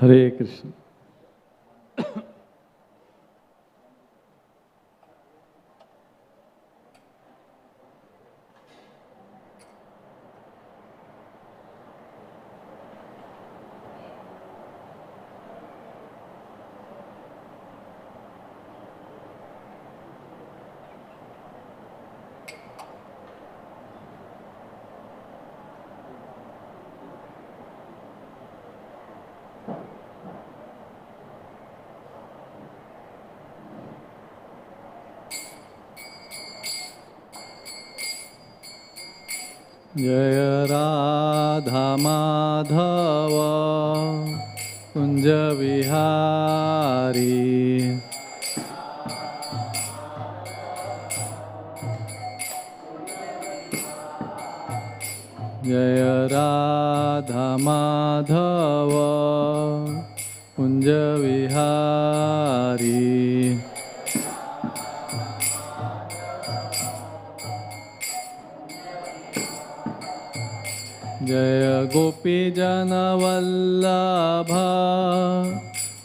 हरे कृष्ण। जय राधा माधव कुंज विहारी, जय राधा माधव कुंज विहारी, जय गोपी जन वल्लभ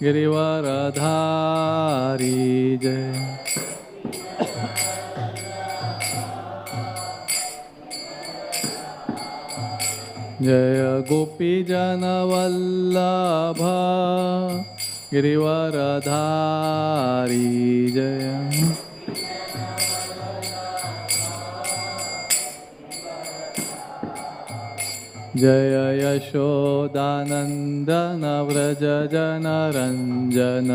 गिरिवरधारी, जय जय गोपी जन वल्लभ गिरिवरधारी, जय जय यशोदानंदन व्रज जनरंजन,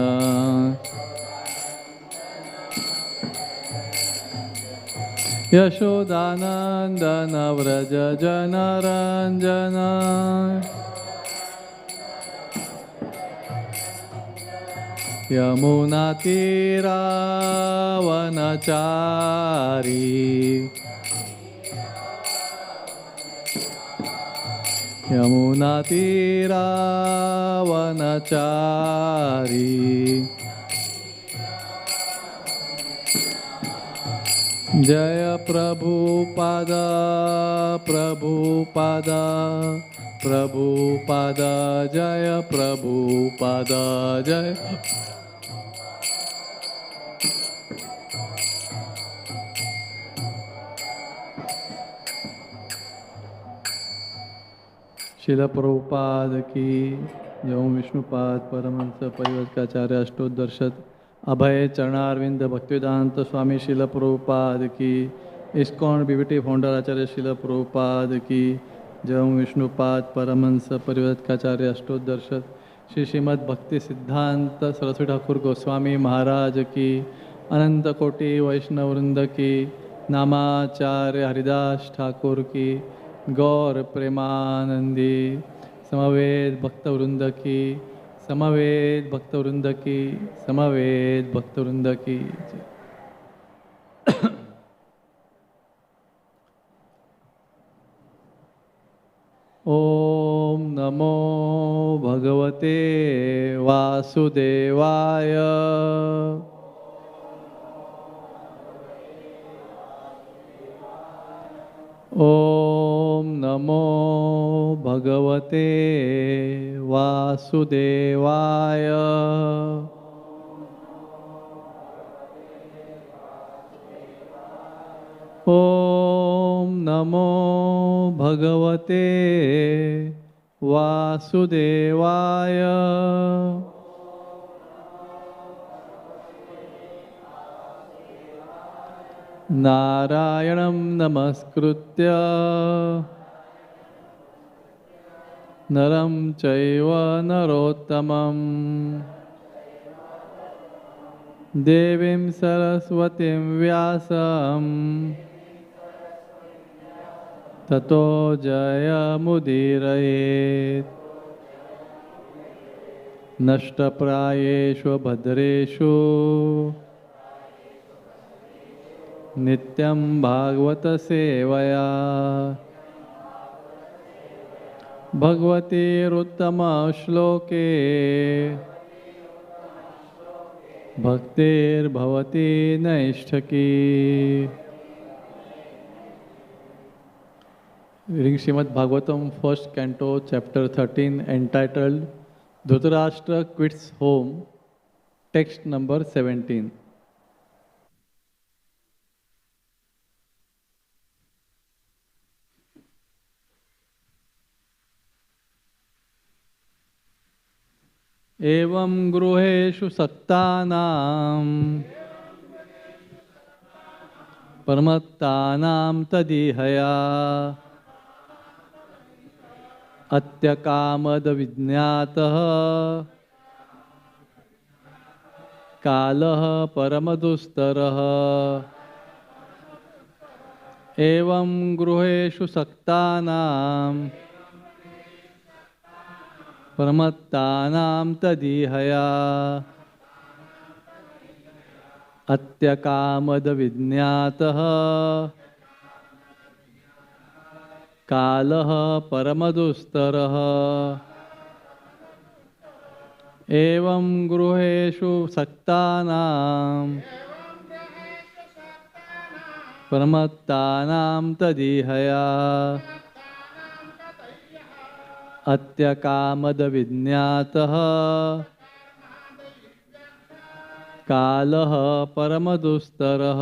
यशोदानंदन व्रज जनरंजन, यमुना तीरावनचारी, यमुना तीरावनचारी, जय प्रभुपाद प्रभुपाद प्रभुपाद, जय प्रभुपाद, जय शिला प्रभुपाद की जय। विष्णुपाद परमहंस परिव्राजकाचार्य अष्टोदर्शत अभय चरणारविंद भक्तिवेदांत स्वामी शिला प्रभुपाद की। इस्कॉन बीबीटी फाउंडर आचार्य शिला प्रभुपाद की जय। विष्णुपाद परमहंस परिव्राजकाचार्य अष्टोदर्शत श्री श्रीमद भक्ति सिद्धांत सरस्वती ठाकुर गोस्वामी महाराज की। अनंत कोटि वैष्णव वृंद की। नामाचार्य हरिदास ठाकुर की। गौर प्रेमानंदी समवेद भक्तवृंद की। समवेद भक्तवृंद की। समवेद भक्तवृंद की। ओम नमो भगवते वासुदेवाय। ओम नमो भगवते वासुदेवाय। ओम नमो भगवते वासुदेवाय। नारायणं नमस्कृत्य नरं चैव नरोत्तमं देवीं सरस्वतीं व्यासं ततो जयमुदीरयेत्। नष्टप्रायेषु भद्रेषु नित्यं भागवत सेवया भगवतीरुत्तम श्लोके भक्तिर्भवती नैष्ठकी। Reading Srimad Bhagavatam, first canto, chapter 13, entitled Dhritarashtra quits home, text number 17. एवं गृहेषु सक्तानां परमत्तानां तदिहया अत्यकामदविज्ञातः कालः परमदुस्तरः। एवं गृहेषु सक्तानां परमत्तानां तदिहया अत्यकामदविज्ञातः कालः परमदुस्तरः। एवं गृहेषु सक्तानां परमत्तानां तदिहया अत्यकामदविज्ञातः कालः परमदुस्तरः।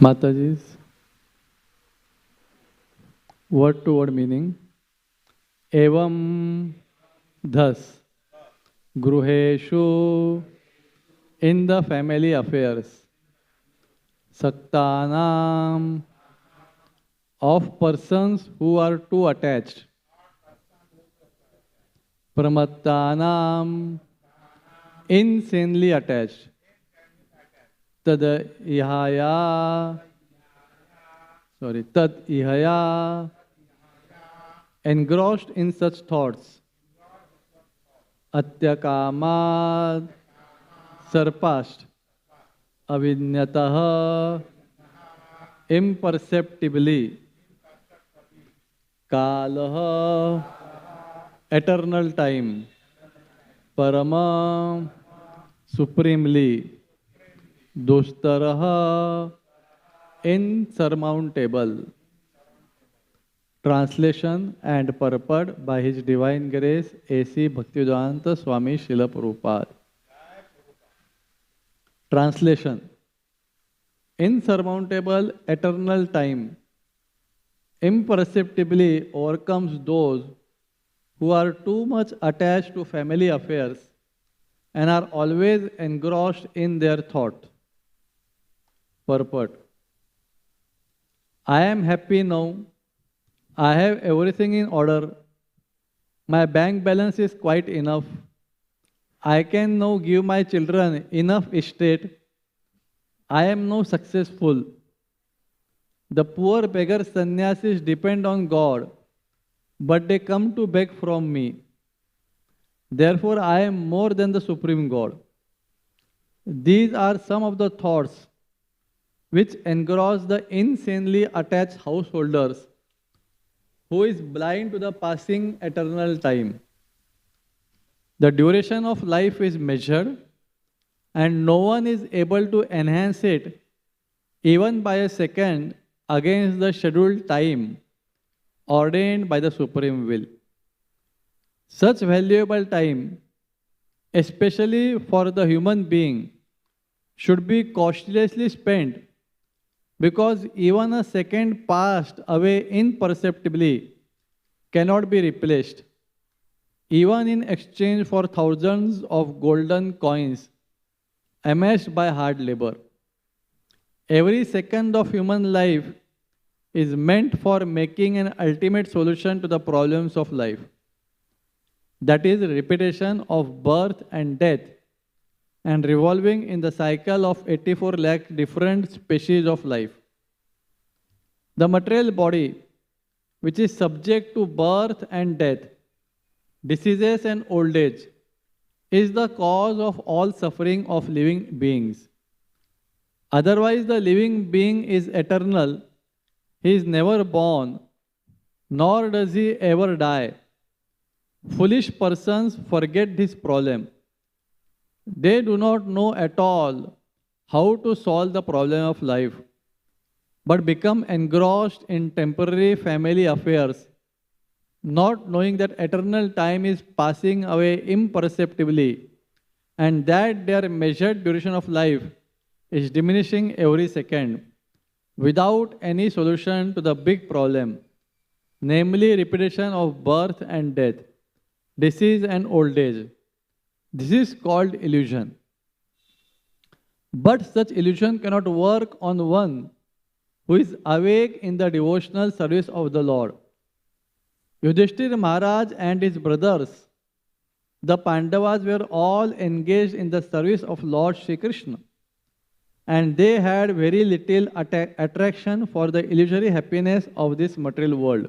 Mataji's word to word meaning. Evam, thus, gruheshu, in the family affairs, saktanam, of persons who are too attached, pramattanam, insanely attached, tad ihaya, engrossed in such thoughts, atyakamad, surpassed, avinyatah, imperceptibly, kalah, eternal time, parama, supremely, dostarah, insurmountable. Translation and purport by His Divine Grace A.C. Bhaktivedanta Swami Srila Prabhupada. Translation: insurmountable eternal time imperceptibly overcomes those who are too much attached to family affairs and are always engrossed in their thought. Purport: I am happy now. I have everything in order. My bank balance is quite enough. I can now give my children enough estate. I am now successful. The poor beggar sannyasis depend on God, but they come to beg from me. Therefore, I am more than the Supreme God. These are some of the thoughts which engross the insanely attached householders who is blind to the passing eternal time. The duration of life is measured, and no one is able to enhance it even by a second against the scheduled time ordained by the Supreme Will. Such valuable time, especially for the human being, should be cautiously spent, because even a second passed away imperceptibly cannot be replaced, even in exchange for thousands of golden coins amassed by hard labor. Every second of human life is meant for making an ultimate solution to the problems of life. That is repetition of birth and death, and revolving in the cycle of 84 lakh different species of life. The material body, which is subject to birth and death, diseases and old age, is the cause of all suffering of living beings. Otherwise, the living being is eternal. He is never born, nor does he ever die. Foolish persons forget this problem. They do not know at all how to solve the problem of life, but become engrossed in temporary family affairs, not knowing that eternal time is passing away imperceptibly, and that their measured duration of life is diminishing every second, without any solution to the big problem, namely repetition of birth and death, disease and old age. This is called illusion. But such illusion cannot work on one who is awake in the devotional service of the Lord. Yudhishthira Maharaj and his brothers, the Pandavas, were all engaged in the service of Lord Shri Krishna, and they had very little attraction for the illusory happiness of this material world.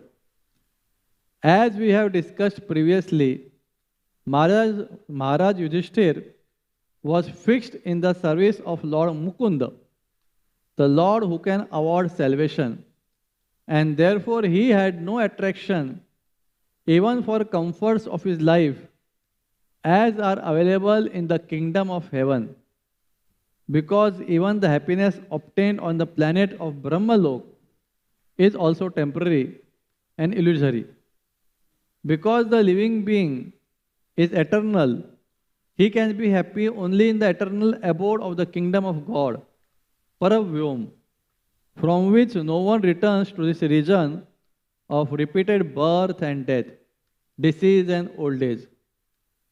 As we have discussed previously, Maharaj Yudhishthir was fixed in the service of Lord Mukunda, the Lord who can award salvation, and therefore he had no attraction even for comforts of his life as are available in the kingdom of heaven, because even the happiness obtained on the planet of Brahmalok is also temporary and illusory. Because the living being is eternal, he can be happy only in the eternal abode of the kingdom of God, Paravyom, from which no one returns to this region of repeated birth and death, disease and old age.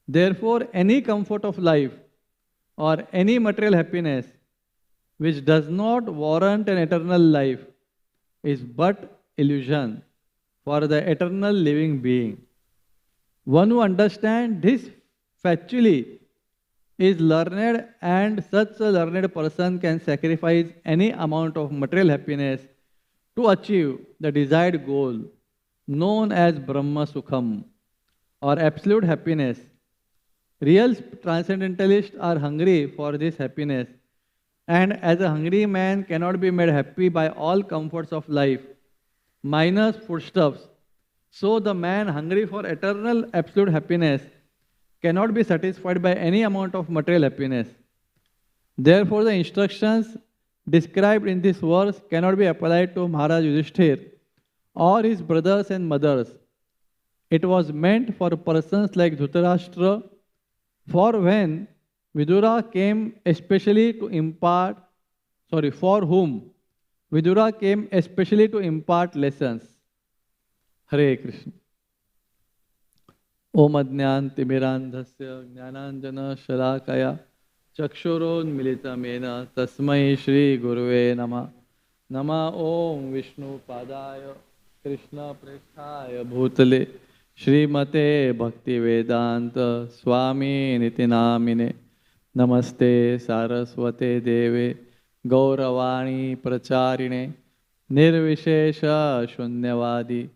Therefore, any comfort of life or any material happiness which does not warrant an eternal life is but illusion for the eternal living being. One who understands this factually is learned, and such a learned person can sacrifice any amount of material happiness to achieve the desired goal known as Brahma Sukham or absolute happiness. Real transcendentalists are hungry for this happiness, and as a hungry man cannot be made happy by all comforts of life, minus foodstuffs, so the man hungry for eternal absolute happiness cannot be satisfied by any amount of material happiness. Therefore, the instructions described in this verse cannot be applied to Maharaj Yudhishthir or his brothers and mothers. It was meant for persons like Dhritarashtra, for when Vidura came especially to impart, for whom Vidura came especially to impart lessons. Hare Krishna. Om Adnyan Timirandhasya Jnananjana Shalakaya Chakshuron Mena Tasmai Shri Guruve Nama Nama Om Vishnu Padaya Krishna Preshthaya Bhutale Srimate Bhaktivedanta Swami Niti Namine Namaste Saraswate Deve Gauravani Pracharine Nirvishesha Shunyavadi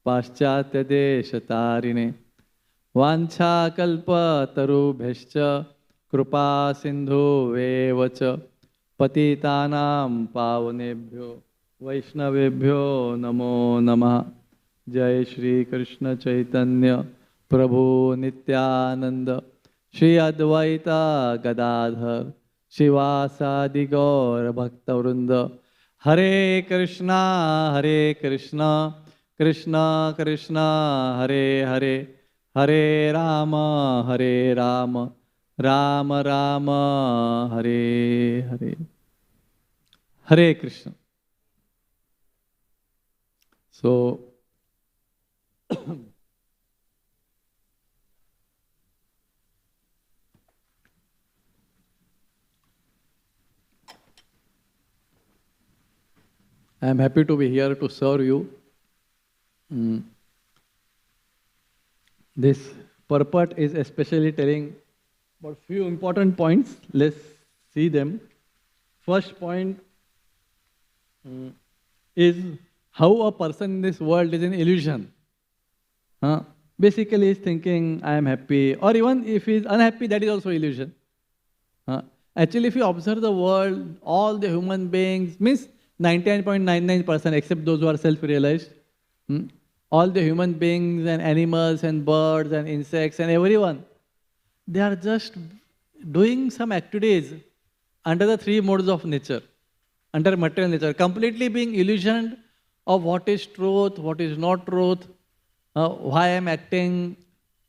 Paschatya Deshatarine Vancha Kalpa Tarubhescha Krupa Sindhu Vevacha Patitanam Pavanebhyo Vaishnavebhyo Namo Namah. जय श्री कृष्ण चैतन्य प्रभु नित्यानंद श्री अद्वैता गदाधर शिवासादि गौर भक्तवृंद हरे कृष्णा कृष्णा कृष्णा हरे हरे हरे राम राम राम हरे हरे. हरे Krishna. So I am happy to be here to serve you. This purport is especially telling about few important points. Let's see them. First point is how a person in this world is an illusion. Basically, he's thinking, I am happy, or even if he's unhappy, that is also illusion. Actually, if you observe the world, all the human beings, means 99.99%, except those who are self-realized, all the human beings and animals and birds and insects and everyone, they are just doing some activities under the three modes of nature, under material nature, completely being illusioned of what is truth, what is not truth, why I am acting,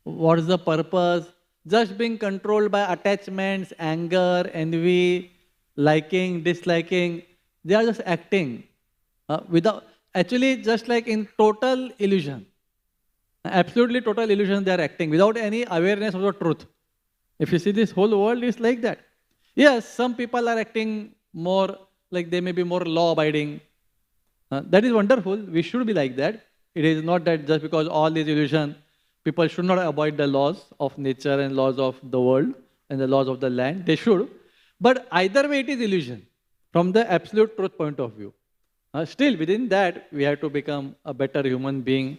what is the purpose, just being controlled by attachments, anger, envy, liking, disliking. They are just acting without, actually just like in total illusion. Absolutely total illusion they are acting without any awareness of the truth. If you see this whole world is like that. Yes, some people are acting more like they may be more law-abiding. That is wonderful. We should be like that. It is not that just because all these illusion, people should not avoid the laws of nature and laws of the world and the laws of the land. They should. But either way, it is illusion from the absolute truth point of view. Still, within that, we have to become a better human being.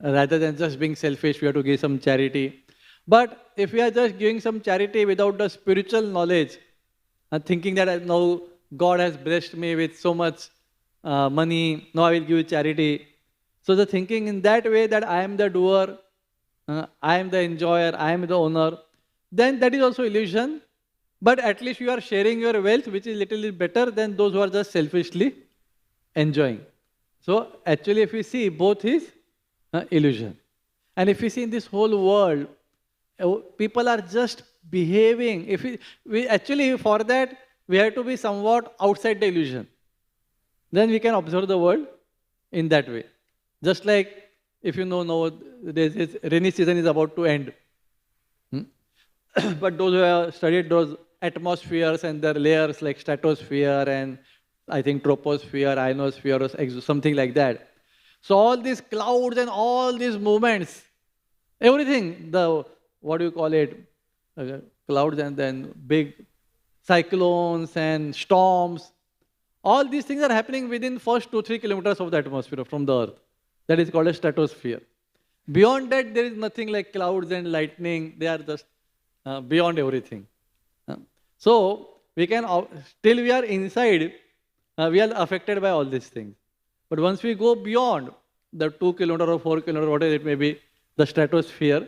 Rather than just being selfish, we have to give some charity. But if we are just giving some charity without the spiritual knowledge, thinking that now God has blessed me with so much money, now I will give charity. So the thinking in that way that I am the doer, I am the enjoyer, I am the owner, then that is also illusion. But at least you are sharing your wealth, which is little bit better than those who are just selfishly enjoying. So actually if we see, both is illusion. And if we see in this whole world, people are just behaving. If we actually, for that, we have to be somewhat outside the illusion. Then we can observe the world in that way. Just like, if you know, this rainy season is about to end. But those who have studied those atmospheres and their layers like stratosphere and I think troposphere, ionosphere, or something like that. So all these clouds and all these movements, everything, the, what do you call it, clouds and then big cyclones and storms, all these things are happening within first 2-3 kilometers of the atmosphere from the earth. That is called a stratosphere. Beyond that, there is nothing like clouds and lightning. They are just beyond everything. So we can, still we are inside, we are affected by all these things. But once we go beyond the 2 kilometer or 4 kilometer, whatever it may be, the stratosphere,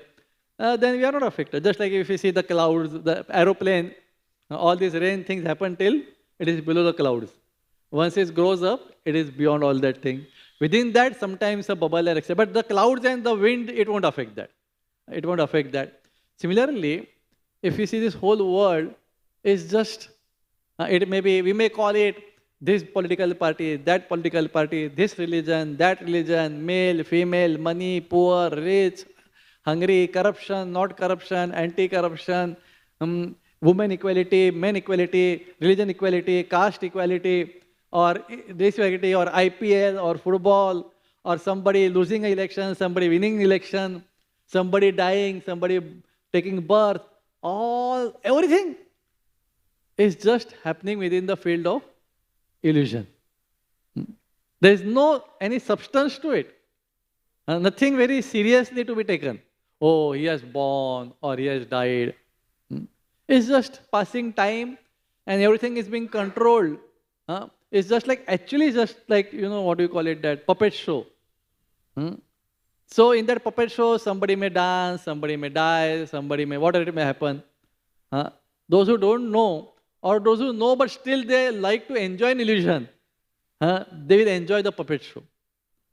then we are not affected. Just like if you see the clouds, the aeroplane, all these rain things happen till it is below the clouds. Once it grows up, it is beyond all that thing. Within that, sometimes a bubble or etc. But the clouds and the wind, it won't affect that. It won't affect that. Similarly, if you see this whole world is just, it may be, we may call it this political party, that political party, this religion, that religion, male, female, money, poor, rich, hungry, corruption, not corruption, anti-corruption, women equality, men equality, religion equality, caste equality, or race equality, or IPL, or football, or somebody losing an election, somebody winning an election, somebody dying, somebody taking birth, everything is just happening within the field of illusion. There is no any substance to it. Nothing very seriously to be taken. Oh, he has born or he has died. It's just passing time and everything is being controlled. It's just like, actually just like, what do you call it, that puppet show. So in that puppet show, somebody may dance, somebody may die, somebody may, whatever it may happen. Those who don't know, or those who know but still they like to enjoy an illusion, they will enjoy the puppet show.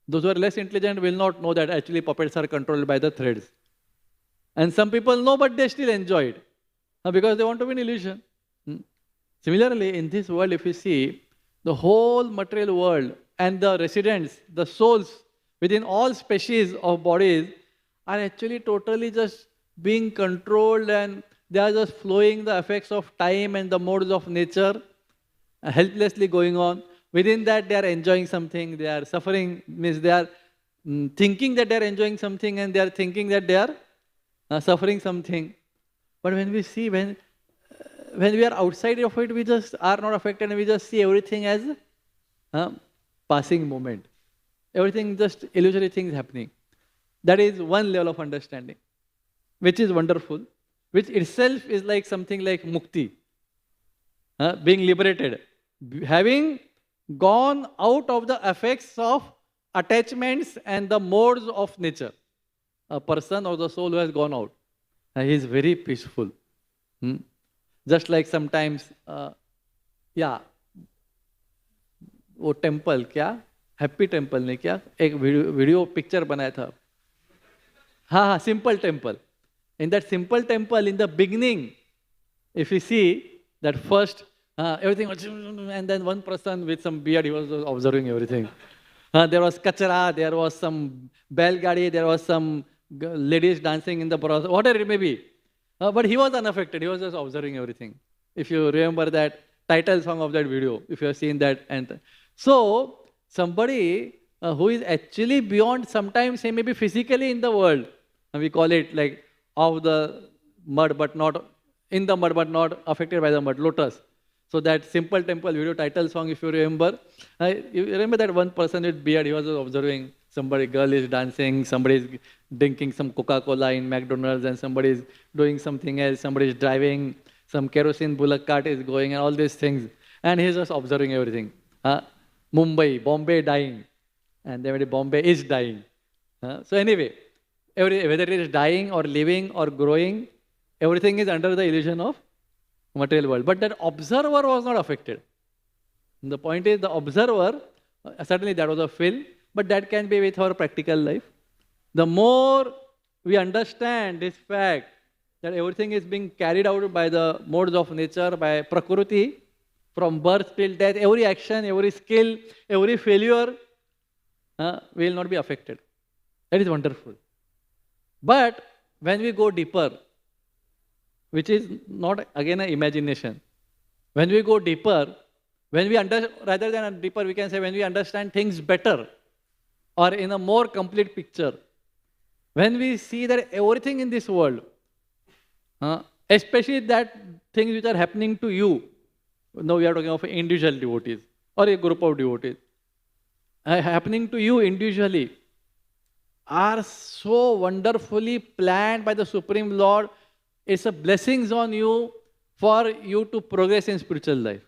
Those who are less intelligent will not know that actually puppets are controlled by the threads. And some people know but they still enjoy it because they want to be an illusion. Similarly, in this world, if you see, the whole material world and the residents, the souls within all species of bodies are actually totally just being controlled, and they are just flowing the effects of time and the modes of nature helplessly going on. Within that, they are enjoying something, they are suffering, means they are thinking that they are enjoying something and they are thinking that they are suffering something. But when we see, when we are outside of it, we just are not affected and we just see everything as a passing moment. Everything just illusory things happening. That is one level of understanding, which is wonderful, which itself is like something like mukti, being liberated, having gone out of the effects of attachments and the modes of nature. A person or the soul who has gone out, he is very peaceful. Just like sometimes, वो temple क्या happy temple ने क्या एक video picture बनाया था. हाँ, simple temple. In that simple temple, in the beginning, if you see that first, everything was, and then one person with some beard, he was observing everything. There was kachara, there was some belgadi, there was some ladies dancing in the brothel, whatever it may be. But he was unaffected, he was just observing everything. If you remember that title song of that video, if you have seen that. And so, somebody who is actually beyond, sometimes he may be physically in the world, and we call it like of the mud, but not in the mud, but not affected by the mud, lotus. So that simple temple video title song, if you remember, you remember that one person with beard, he was observing somebody, girl is dancing, somebody is drinking some Coca-Cola in McDonald's, and somebody is doing something else, somebody is driving, some kerosene bullock cart is going, and all these things. And he's just observing everything. Mumbai, Bombay dying, and then Bombay is dying. So anyway, whether it is dying or living or growing, everything is under the illusion of material world. But that observer was not affected. And the point is, the observer, certainly that was a film, but that can be with our practical life. The more we understand this fact that everything is being carried out by the modes of nature, by Prakriti, from birth till death, every action, every skill, every failure will not be affected. That is wonderful. But when we go deeper, which is not again an imagination, when we go deeper, when we rather than deeper, we can say when we understand things better or in a more complete picture, when we see that everything in this world, especially that things which are happening to you, now we are talking of individual devotees or a group of devotees, happening to you individually, are so wonderfully planned by the Supreme Lord. It's a blessings on you for you to progress in spiritual life.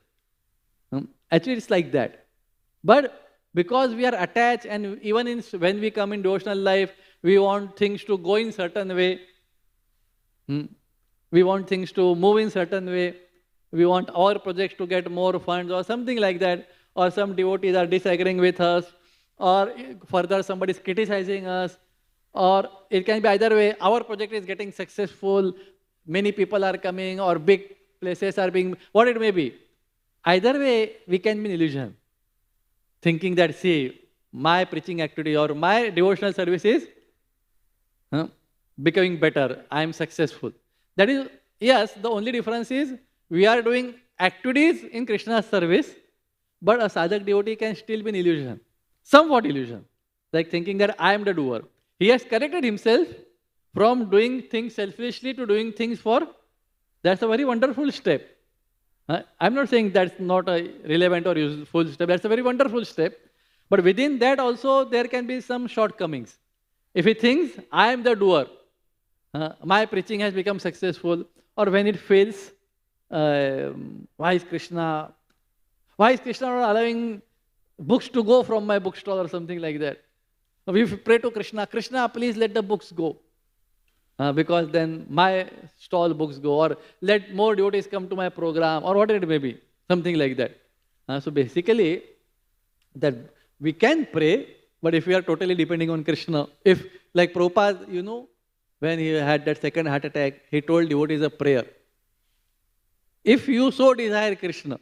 Actually, it's like that. But because we are attached, and even when we come in devotional life, we want things to go in certain way. We want things to move in certain way. We want our projects to get more funds or something like that. Or some devotees are disagreeing with us, or further somebody is criticizing us, or it can be either way. Our project is getting successful, many people are coming, or big places are being, what it may be. Either way, we can be in illusion, thinking that, see, my preaching activity or my devotional service is becoming better, I am successful. That is, yes, the only difference is we are doing activities in Krishna's service, but a sadhak devotee can still be in illusion, somewhat illusion, like thinking that I am the doer. He has corrected himself, From doing things selfishly to doing things for, that's a very wonderful step. I'm not saying that's not a relevant or useful step. That's a very wonderful step. But within that also, there can be some shortcomings. If he thinks, I am the doer, my preaching has become successful, or when it fails, why is Krishna not allowing books to go from my bookstall or something like that? We pray to Krishna, Krishna, please let the books go. Because then my stall books go, or let more devotees come to my program, or whatever it may be, something like that. So basically, that we can pray, but if we are totally depending on Krishna, if like Prabhupada, when he had that second heart attack, he told devotees a prayer. If you so desire Krishna,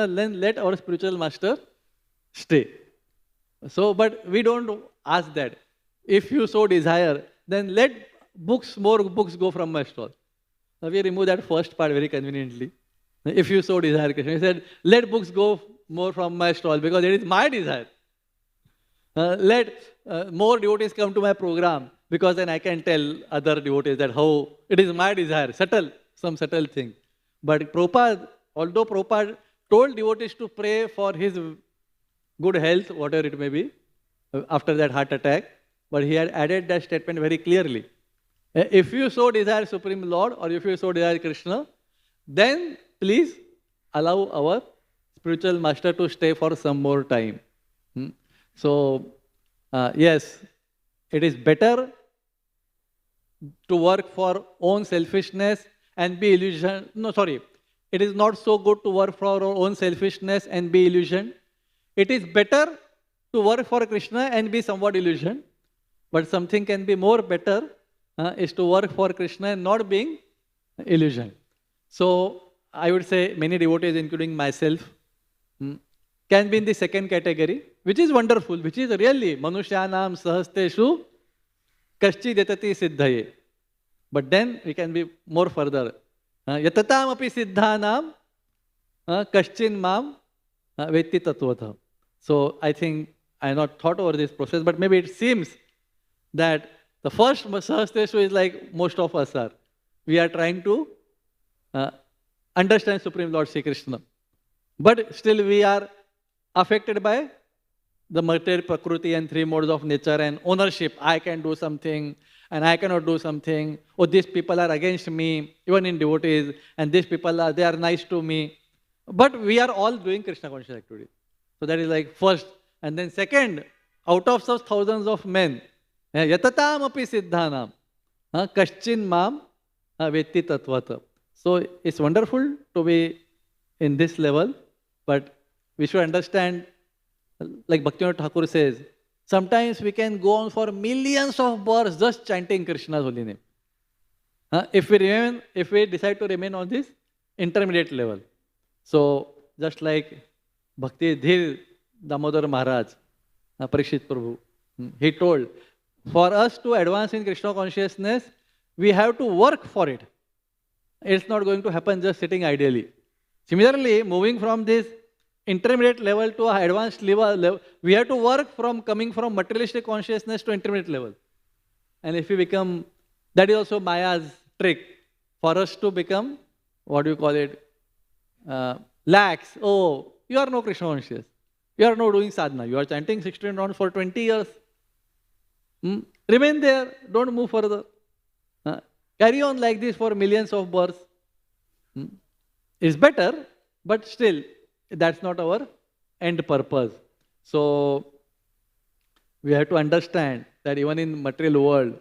then let our spiritual master stay. So, but we don't ask that. If you so desire, then let more books go from my stall. Now we remove that first part very conveniently. If you so desire Krishna, he said, let books go more from my stall because it is my desire. Let more devotees come to my program because then I can tell other devotees that how it is my desire, some subtle thing. But although Prabhupada told devotees to pray for his good health, whatever it may be, after that heart attack, but he had added that statement very clearly. If you so desire Supreme Lord, or if you so desire Krishna, then please allow our spiritual master to stay for some more time. So, yes, it is better to work for own selfishness and be illusioned. No, sorry. It is not so good to work for our own selfishness and be illusioned. It is better to work for Krishna and be somewhat illusioned. But something can be more better is to work for Krishna and not being illusioned. So, I would say many devotees, including myself, can be in the second category, which is wonderful, which is really Manushyanam Sahasteshu Kaschi Detati Siddhaye. But then we can be more further. Yatatam api siddhanam kaschin mam vetti tatvatha. So I think I have not thought over this process, but maybe it seems that the first Sahasteshu is like most of us are. We are trying to understand Supreme Lord Sri Krishna. But still we are affected by the material Prakriti and three modes of nature and ownership. I can do something and I cannot do something. Oh, these people are against me, even in devotees, and these people they are nice to me. But we are all doing Krishna conscious activity. So that is like first. And then second, out of such thousands of men, yatatam api siddhanam kaschin mam vetti tatvata. So it's wonderful to be in this level, but we should understand, like Bhaktivinoda Thakur says, sometimes we can go on for millions of births just chanting Krishna's holy name. If we decide to remain on this intermediate level. So just like Bhakti Dhir Damodar Maharaj, Parikshit Prabhu, he told, for us to advance in Krishna consciousness, we have to work for it. It's not going to happen just sitting ideally. Similarly, moving from this intermediate level to an advanced level, we have to work from coming from materialistic consciousness to intermediate level. And if we become, that is also Maya's trick, for us to become, what do you call it, lax. Oh, you are no Krishna conscious. You are not doing sadhana. You are chanting 16 rounds for 20 years. Remain there. Don't move further. Carry on like this for millions of births. It's better, but still, that's not our end purpose. So, we have to understand that even in material world,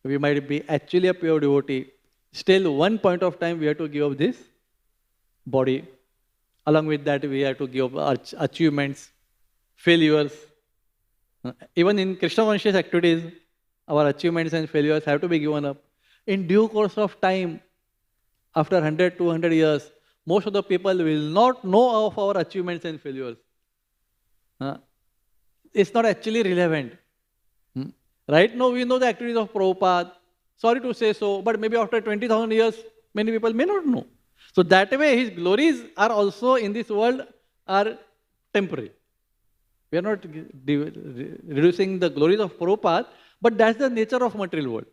we might be actually a pure devotee. Still, one point of time, we have to give up this body. Along with that, we have to give up achievements, failures. Even in Krishna conscious activities, our achievements and failures have to be given up. In due course of time, after 100, 200 years, most of the people will not know of our achievements and failures. It's not actually relevant. Right now, we know the activities of Prabhupada. Sorry to say so, but maybe after 20,000 years, many people may not know. So that way, his glories are also in this world are temporary. We are not reducing the glories of Prabhupada, but that's the nature of material world.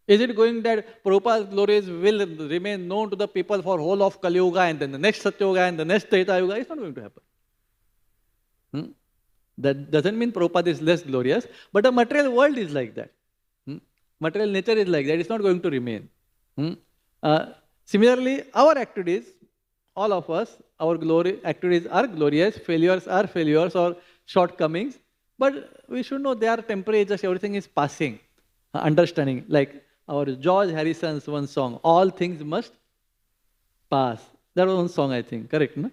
Is it going that Prabhupada's glories will remain known to the people for whole of Kali Yuga and then the next Satya Yuga and the next Treta Yuga? It's not going to happen. That doesn't mean Prabhupada is less glorious, but the material world is like that. Material nature is like that. It's not going to remain. Similarly, our activities, all of us, our activities are glorious, failures are failures or shortcomings, but we should know they are temporary, just everything is passing. Understanding, like our George Harrison's one song, all things must pass. That was one song, I think, correct? No?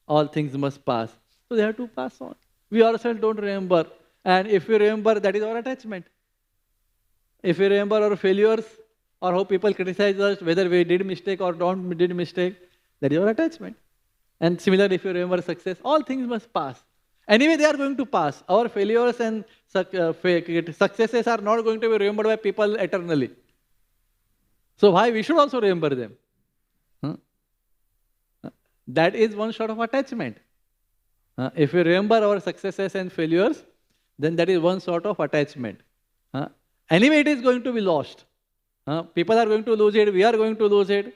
All things must pass. So they have to pass on. We ourselves don't remember. And if we remember, that is our attachment. If we remember our failures or how people criticize us, whether we did mistake or don't did mistake, that is our attachment. And similarly, if you remember success, all things must pass. Anyway, they are going to pass. Our failures and successes are not going to be remembered by people eternally. So why we should also remember them? That is one sort of attachment. If we remember our successes and failures, then that is one sort of attachment. Anyway, it is going to be lost. People are going to lose it, we are going to lose it,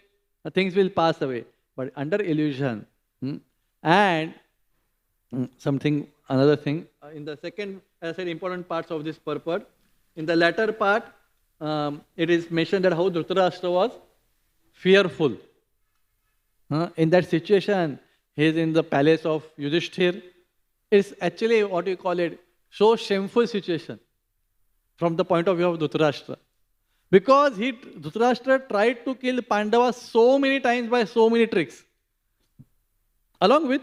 things will pass away. But under illusion, and another thing, in the second, as I said, important parts of this purport, in the latter part, it is mentioned that how Dhritarashtra was fearful. In that situation, he is in the palace of Yudhishthir. It's actually what you call it, so shameful situation from the point of view of Dhritarashtra. Because Dhritarashtra tried to kill Pandavas so many times by so many tricks. Along with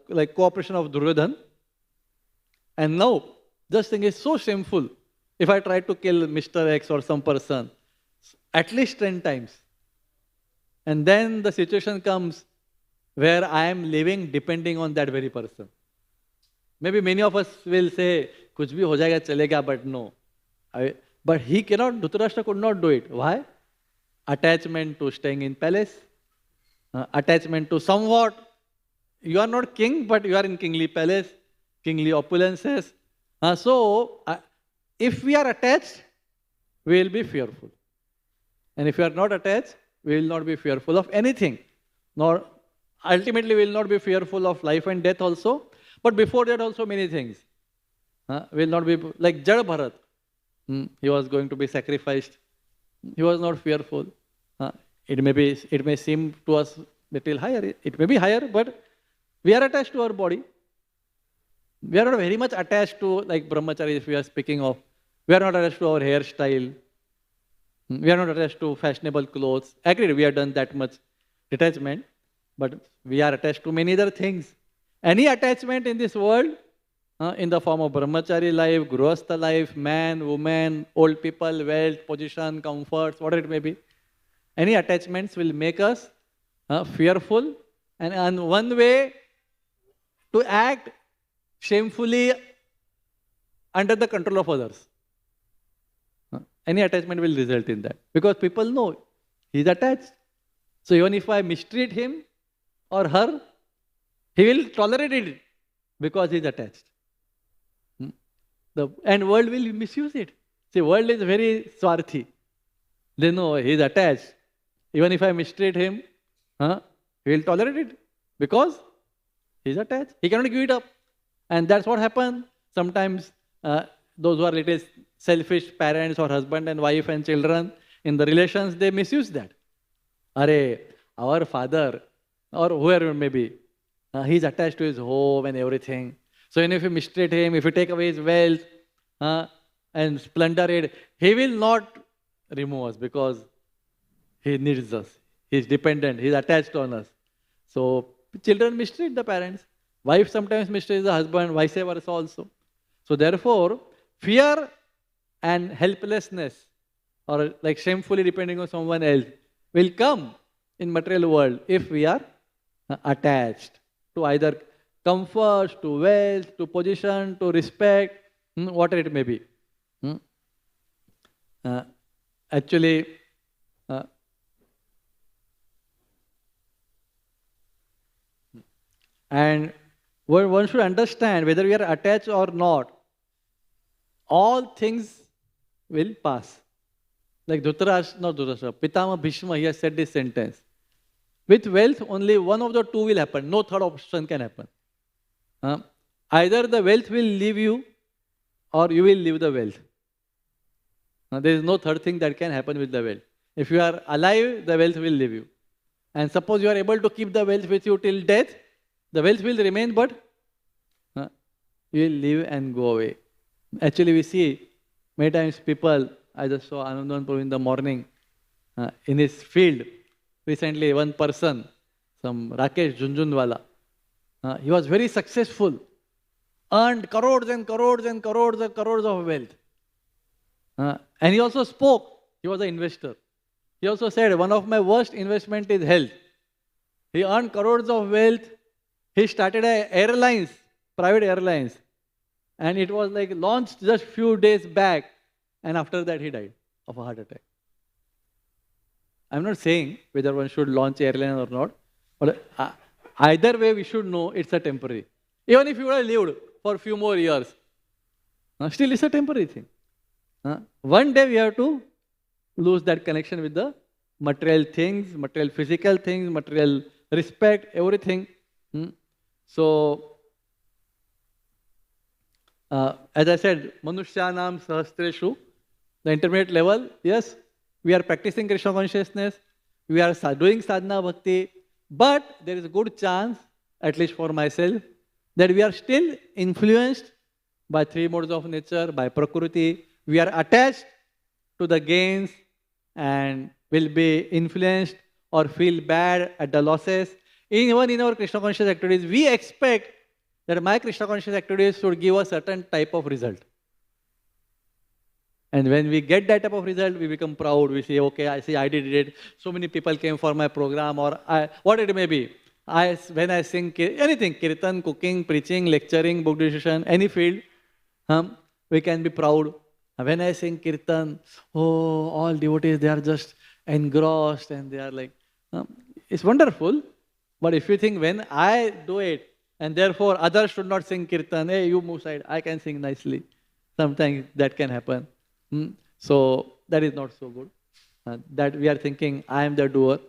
like cooperation of Duryodhana. And now, this thing is so shameful. If I try to kill Mr. X or some person, at least 10 times. And then the situation comes where I am living depending on that very person. Maybe many of us will say, kuch bhi ho jayega, chalega, but no. But he cannot, Dhritarashtra could not do it. Why? Attachment to staying in palace. Attachment to somewhat. You are not king, but you are in kingly palace, kingly opulences. So, if we are attached, we will be fearful. And if we are not attached, we will not be fearful of anything. Nor ultimately we will not be fearful of life and death also. But before that also many things. Will not be like Jad Bharat. He was going to be sacrificed. He was not fearful. It may seem to us little higher. It may be higher, but we are attached to our body. We are not very much attached to, like brahmachari, if we are speaking of. We are not attached to our hairstyle. We are not attached to fashionable clothes. Agreed, we have done that much detachment, but we are attached to many other things. Any attachment in this world, in the form of brahmachari life, grihastha life, man, woman, old people, wealth, position, comforts, whatever it may be, any attachments will make us fearful, and one way to act shamefully under the control of others. Any attachment will result in that. Because people know he is attached. So even if I mistreat him or her, he will tolerate it because he is attached. And world will misuse it. See, world is very swarthy. They know he is attached. Even if I mistreat him, he will tolerate it because he is attached. He cannot give it up. And that's what happens. Sometimes those who are little selfish parents or husband and wife and children in the relations, they misuse that. Our father or whoever it may be, he is attached to his home and everything. So even if you mistreat him, if you take away his wealth and splendor it, he will not remove us because he needs us. He is dependent. He is attached on us. So children mistreat the parents. Wife sometimes mistreats the husband, vice versa also. So therefore, fear and helplessness or like shamefully depending on someone else will come in material world if we are attached to either comfort, to wealth, to position, to respect, whatever it may be. Actually, and where one should understand whether we are attached or not, all things will pass. Like Pitama Bhishma, he has said this sentence. With wealth, only one of the two will happen. No third option can happen. Either the wealth will leave you or you will leave the wealth. There is no third thing that can happen with the wealth. If you are alive, the wealth will leave you. And suppose you are able to keep the wealth with you till death, the wealth will remain, but you will live and go away. Actually, we see many times people, I just saw Anandan Prabhu in the morning, in his field, recently one person, some Rakesh Junjunwala, he was very successful, earned crores and crores and crores and crores of wealth. And he also spoke, he was an investor. He also said, one of my worst investment is health. He earned crores of wealth. He started airlines, private airlines. And it was like launched just few days back. And after that he died of a heart attack. I'm not saying whether one should launch airline or not. But either way we should know it's a temporary. Even if you would have lived for a few more years, still it's a temporary thing. One day we have to lose that connection with the material things, material physical things, material respect, everything. So, as I said, Manushyanam Sahastreshu, the intermediate level, yes, we are practicing Krishna consciousness, we are doing sadhana bhakti, but there is a good chance, at least for myself, that we are still influenced by three modes of nature, by Prakriti. We are attached to the gains and will be influenced or feel bad at the losses. Even in our Krishna conscious activities, we expect that my Krishna conscious activities should give a certain type of result. And when we get that type of result, we become proud. We say, okay, I see I did it. So many people came for my program, or what it may be. When I sing anything, kirtan, cooking, preaching, lecturing, book discussion, any field, we can be proud. When I sing kirtan, oh, all devotees, they are just engrossed and they are like, it's wonderful. But if you think when I do it, and therefore others should not sing kirtan, hey, you move side, I can sing nicely. Sometimes that can happen. So that is not so good. That we are thinking, I am the doer.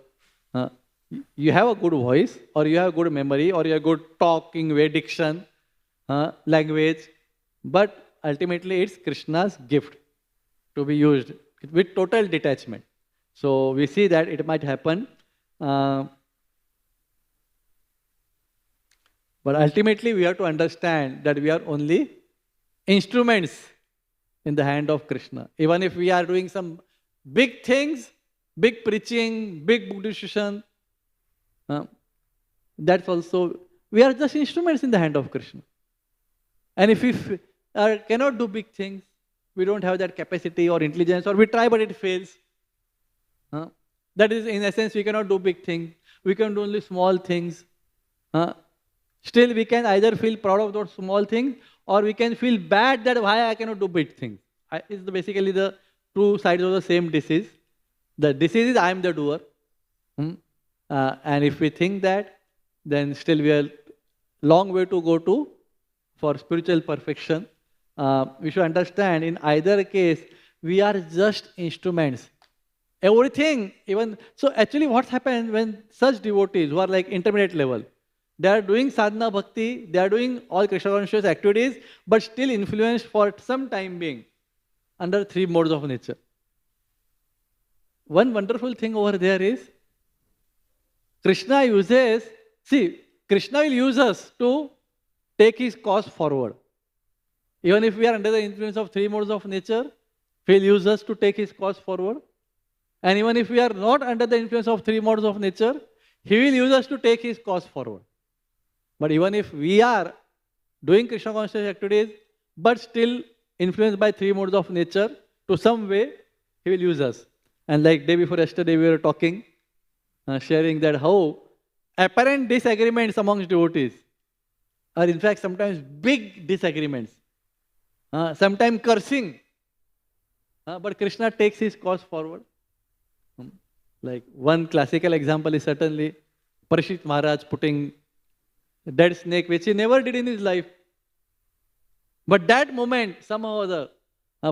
You have a good voice, or you have good memory, or you have good talking way, diction, language, but ultimately it's Krishna's gift to be used with total detachment. So we see that it might happen. But ultimately we have to understand that we are only instruments in the hand of Krishna. Even if we are doing some big things, big preaching, big book discussion, that's also, we are just instruments in the hand of Krishna. And if we cannot do big things, we don't have that capacity or intelligence, or we try but it fails. That is, in essence, we cannot do big things. We can do only small things. Still, we can either feel proud of those small things, or we can feel bad that why I cannot do big things. It's basically the two sides of the same disease. The disease is I am the doer. And if we think that, then still we have a long way to go for spiritual perfection. We should understand in either case, we are just instruments. Everything, even, so actually what happens when such devotees who are like intermediate level, they are doing sadhana bhakti, they are doing all Krishna conscious activities, but still influenced for some time being under three modes of nature. One wonderful thing over there is, Krishna uses, Krishna will use us to take his cause forward. Even if we are under the influence of three modes of nature, he will use us to take his cause forward. And even if we are not under the influence of three modes of nature, he will use us to take his cause forward. But even if we are doing Krishna conscious activities, but still influenced by three modes of nature, to some way, he will use us. And like day before yesterday, we were talking, sharing that how apparent disagreements amongst devotees are in fact sometimes big disagreements, sometimes cursing, but Krishna takes his cause forward. Like one classical example is certainly Parishit Maharaj putting dead snake, which he never did in his life. But that moment, somehow or other,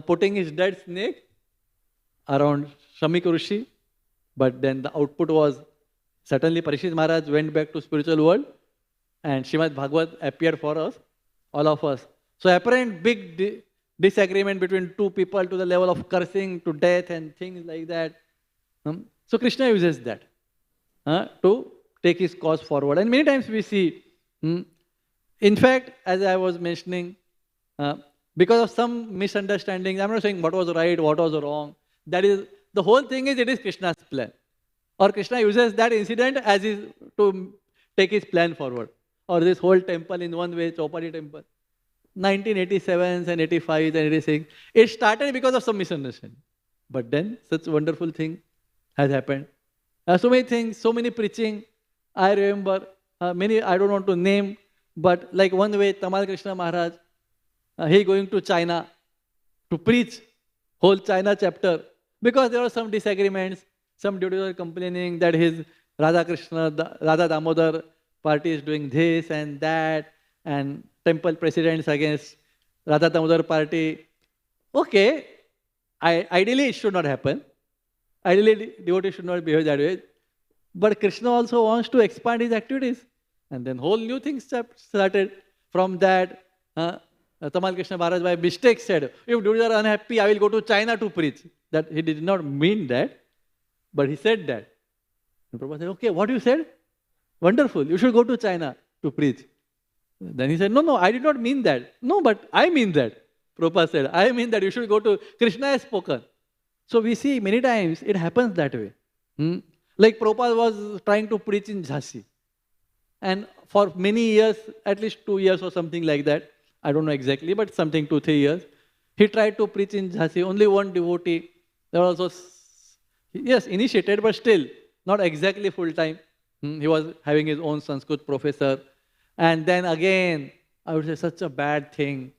putting his dead snake around Shamik Rishi, but then the output was certainly Parishit Maharaj went back to spiritual world and Srimad Bhagavat appeared for us, all of us. So apparent big disagreement between two people to the level of cursing to death and things like that. So Krishna uses that to take his cause forward. And many times we see, in fact, as I was mentioning, because of some misunderstandings, I'm not saying what was right, what was wrong. That is, the whole thing is, it is Krishna's plan. Or Krishna uses that incident as is to take his plan forward. Or this whole temple in one way, Chowpatty temple. 1987 and 85 and 86. It started because of some misunderstanding. But then such wonderful thing has happened. So many things, so many preaching. I remember many, I don't want to name, but like one way, Tamal Krishna Maharaj, he going to China to preach whole China chapter because there were some disagreements. Some devotees were complaining that his Radha Krishna, Radha Damodar party is doing this and that, and temple presidents against Radha Damodar party. Okay, ideally it should not happen. Ideally, devotees should not behave that way. But Krishna also wants to expand his activities. And then whole new things started. From that, Tamal Krishna Maharaj by mistake said, if devotees are unhappy, I will go to China to preach. That he did not mean that, but he said that. And Prabhupada said, okay, what you said? Wonderful, you should go to China to preach. Then he said, no, I did not mean that. No, but I mean that. Prabhupada said, I mean that you should go to, Krishna has spoken. So we see many times it happens that way. Like Prabhupada was trying to preach in Jhansi. And for many years, at least 2 years or something like that, I don't know exactly, but something 2-3 years, he tried to preach in Jhansi. Only one devotee. There was also, yes, initiated, but still not exactly full time. He was having his own Sanskrit professor. And then again, I would say such a bad thing.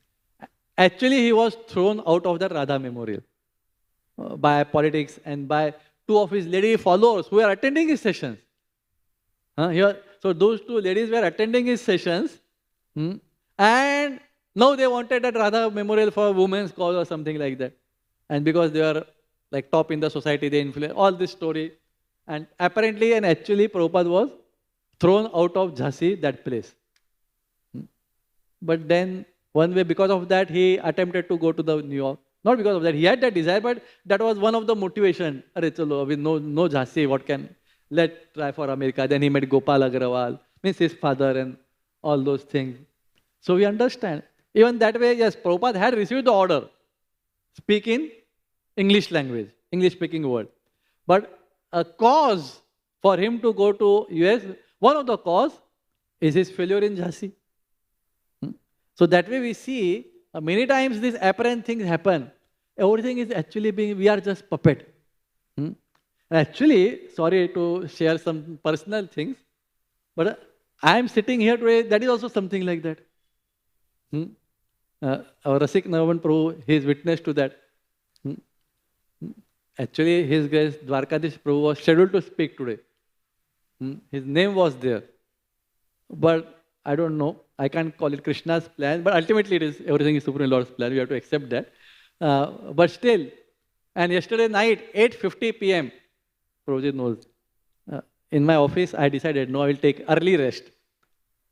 Actually, he was thrown out of the Radha Memorial by politics and by two of his lady followers who were attending his sessions. So those two ladies were attending his sessions, and now they wanted that Radha Memorial for women's cause or something like that. And because they are like top in the society, they influence all this story. And apparently and actually Prabhupada was thrown out of Jhansi, that place. But then one way, because of that, he attempted to go to the New York. Not because of that, he had that desire, but that was one of the motivation. Arey chalo, with no Jhansi, what can, let's try for America. Then he met Gopal Agrawal, means his father and all those things. So we understand. Even that way, yes, Prabhupada had received the order. Speak in English language, English speaking world. But a cause for him to go to US, one of the cause is his failure in Jhansi. So that way we see many times these apparent things happen. Everything is actually being, we are just puppet. Actually, sorry to share some personal things, but I am sitting here today, that is also something like that. Our Rasik Navavan Prabhu, he is witness to that. Actually, His Grace Dwarkadish Prabhu was scheduled to speak today. His name was there. But I don't know, I can't call it Krishna's plan, but ultimately it is, everything is Supreme Lord's plan, we have to accept that. But still, and yesterday night, 8:50 p.m., Prabhuji knows, in my office, I decided, no, I will take early rest.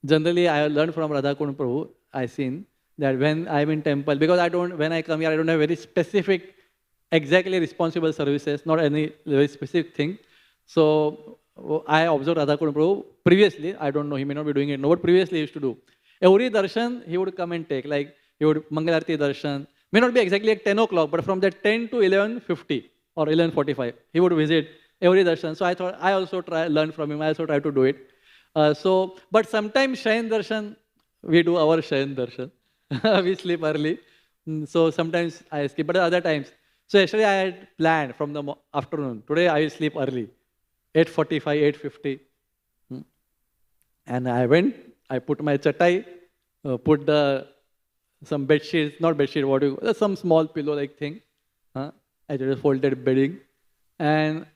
Generally, I have learned from Radha-Kund Prabhu, I've seen that when I'm in temple, because when I come here, I don't have very specific, exactly responsible services, not any very specific thing. So I observed Radha-Kund Prabhu previously, I don't know, he may not be doing it now, but previously he used to do. Every darshan, he would come and take, like he would Mangalarti darshan, may not be exactly at 10 o'clock, but from that 10 to 11:50 or 11:45, he would visit every darshan. So I thought, I also learn from him, I also try to do it. But sometimes Shayan darshan, we do our Shayan darshan. We sleep early. So sometimes I skip, but other times. So yesterday I had planned from the afternoon. Today I will sleep early. 8:45, 8:50. And I went, I put my chatai, put some bed sheets, not bed sheet, what do you call, some small pillow-like thing. I just folded bedding. And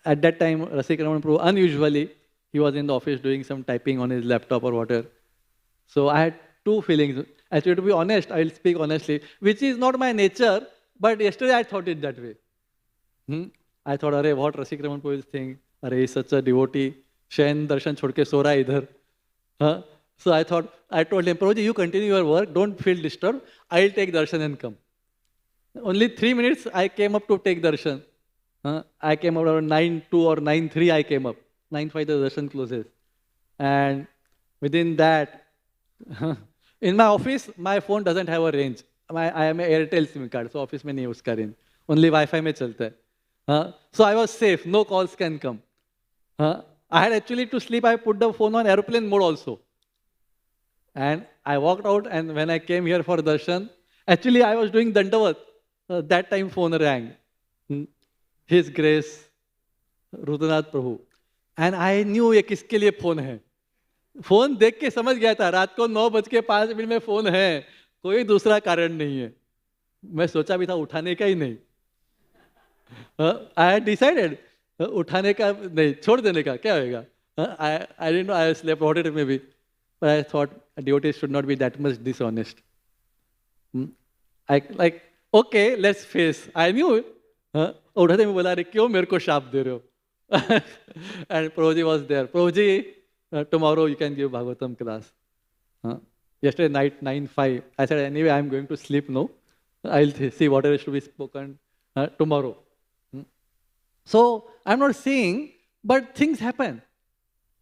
at that time, Rasik Raman Prabhu, unusually, he was in the office doing some typing on his laptop or whatever. So I had two feelings. Actually, to be honest, I will speak honestly, which is not my nature, but yesterday I thought it that way. I thought, अरे what Rasik Raman Prabhu will think, अरे he's such a devotee, Shayan darshan chhod ke so raha hai idhar. So I thought, I told him, Prabhuji, you continue your work, don't feel disturbed, I'll take darshan and come. Only 3 minutes I came up to take darshan. I came up around 9:02 or 9:03 I came up. 9:05 the darshan closes. And within that, in my office, my phone doesn't have a range. I am a Airtel SIM card, so office में नहीं है उसका range. Only Wi-Fi में चलता है. So I was safe, no calls can come. I had actually to sleep, I put the phone on airplane mode also. And I walked out, and when I came here for darshan, actually I was doing Dandavat. That time phone rang. His Grace, Rudranath Prabhu. And I knew ये किसके लिए phone है. Phone देख के समझ गया था, रात को 9:05 में फोन है, कोई दूसरा कारण नहीं है. मैं सोचा भी था उठाने का ही नहीं. I had decided उठाने का नहीं, छोड़ देने का क्या होगा. I didn't know I slept, what it may be. But I thought devotees should not be that much dishonest. Okay, let's face. I knew it. उठाते में बोला, अरे क्यों मेरे को शाप दे रहे हो. And Prabhuji was there. Prabhuji, tomorrow you can give Bhagavatam class. Yesterday night, 9:05. I said, anyway, I'm going to sleep now. I'll see whatever is to be spoken tomorrow. So I'm not saying, but things happen.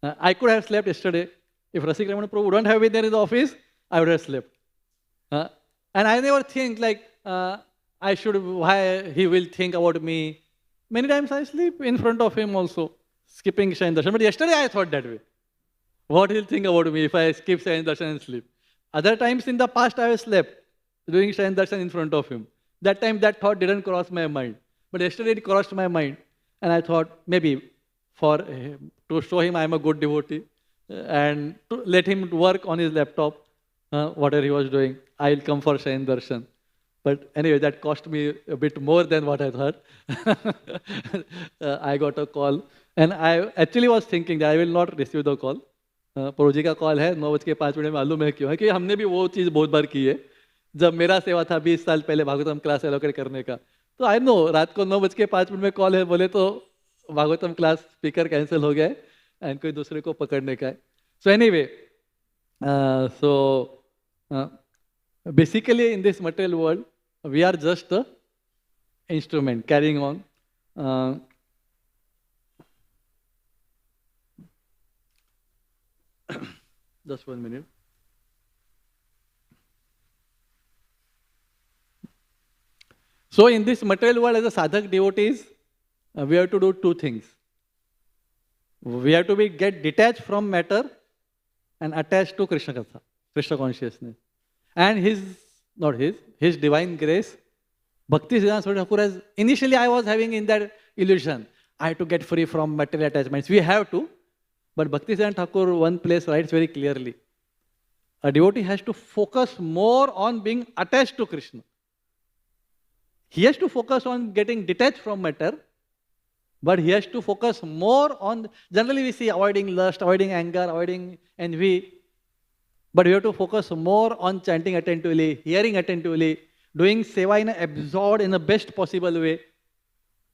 I could have slept yesterday. If Rasik Raman Prabhu wouldn't have been there in the office, I would have slept. And I never think like, why he will think about me. Many times I sleep in front of him also, skipping Shayan Darshan. But yesterday I thought that way. What he'll think about me if I skip Shayan Darshan and sleep. Other times in the past I have slept, doing Shayan Darshan in front of him. That time that thought didn't cross my mind. But yesterday it crossed my mind. And I thought maybe to show him I am a good devotee and to let him work on his laptop, whatever he was doing, I'll come for Shayan Darshan. But anyway, that cost me a bit more than what I thought. I got a call. And I actually was thinking that I will not receive the call. Prabhuji का call है 9:05 में, मालूम है क्यों है कि हमने भी वो चीज़ बहुत बार की है. जब मेरा सेवा था 20 साल पहले भागवतम क्लास एलोकेट करने का, तो आई नो रात को 9:05 में कॉल है, बोले तो भागवतम क्लास स्पीकर कैंसिल हो गया है एंड कोई दूसरे को पकड़ने का है. So anyway, basically in this material world, we are just an instrument carrying on. Just 1 minute. So in this material world, as a sadhak devotees, we have to do two things. We have to get detached from matter and attached to Krishna Katha, Krishna consciousness. And his divine grace, Bhakti Siddhanta Swami Thakur, initially I was having in that illusion, I have to get free from material attachments. We have to, but Bhakti Siddhanta Thakur, one place writes very clearly, a devotee has to focus more on being attached to Krishna. He has to focus on getting detached from matter, but he has to focus more on, generally we see avoiding lust, avoiding anger, avoiding envy, but we have to focus more on chanting attentively, hearing attentively, doing seva in absorbed in the best possible way.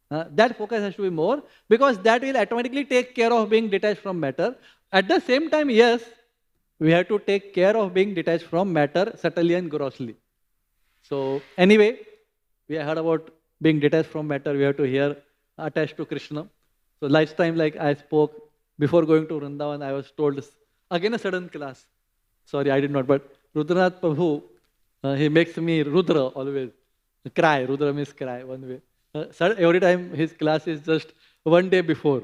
That focus has to be more, because that will automatically take care of being detached from matter. At the same time, yes, we have to take care of being detached from matter subtly and grossly. So anyway, we heard about being detached from matter, we have to hear attached to Krishna. So last time, like I spoke, before going to Vrindavan, I was told, again a sudden class. Sorry, I did not, but Rudranath Prabhu, he makes me Rudra always. Cry, Rudra means cry, one way. Every time his class is just 1 day before,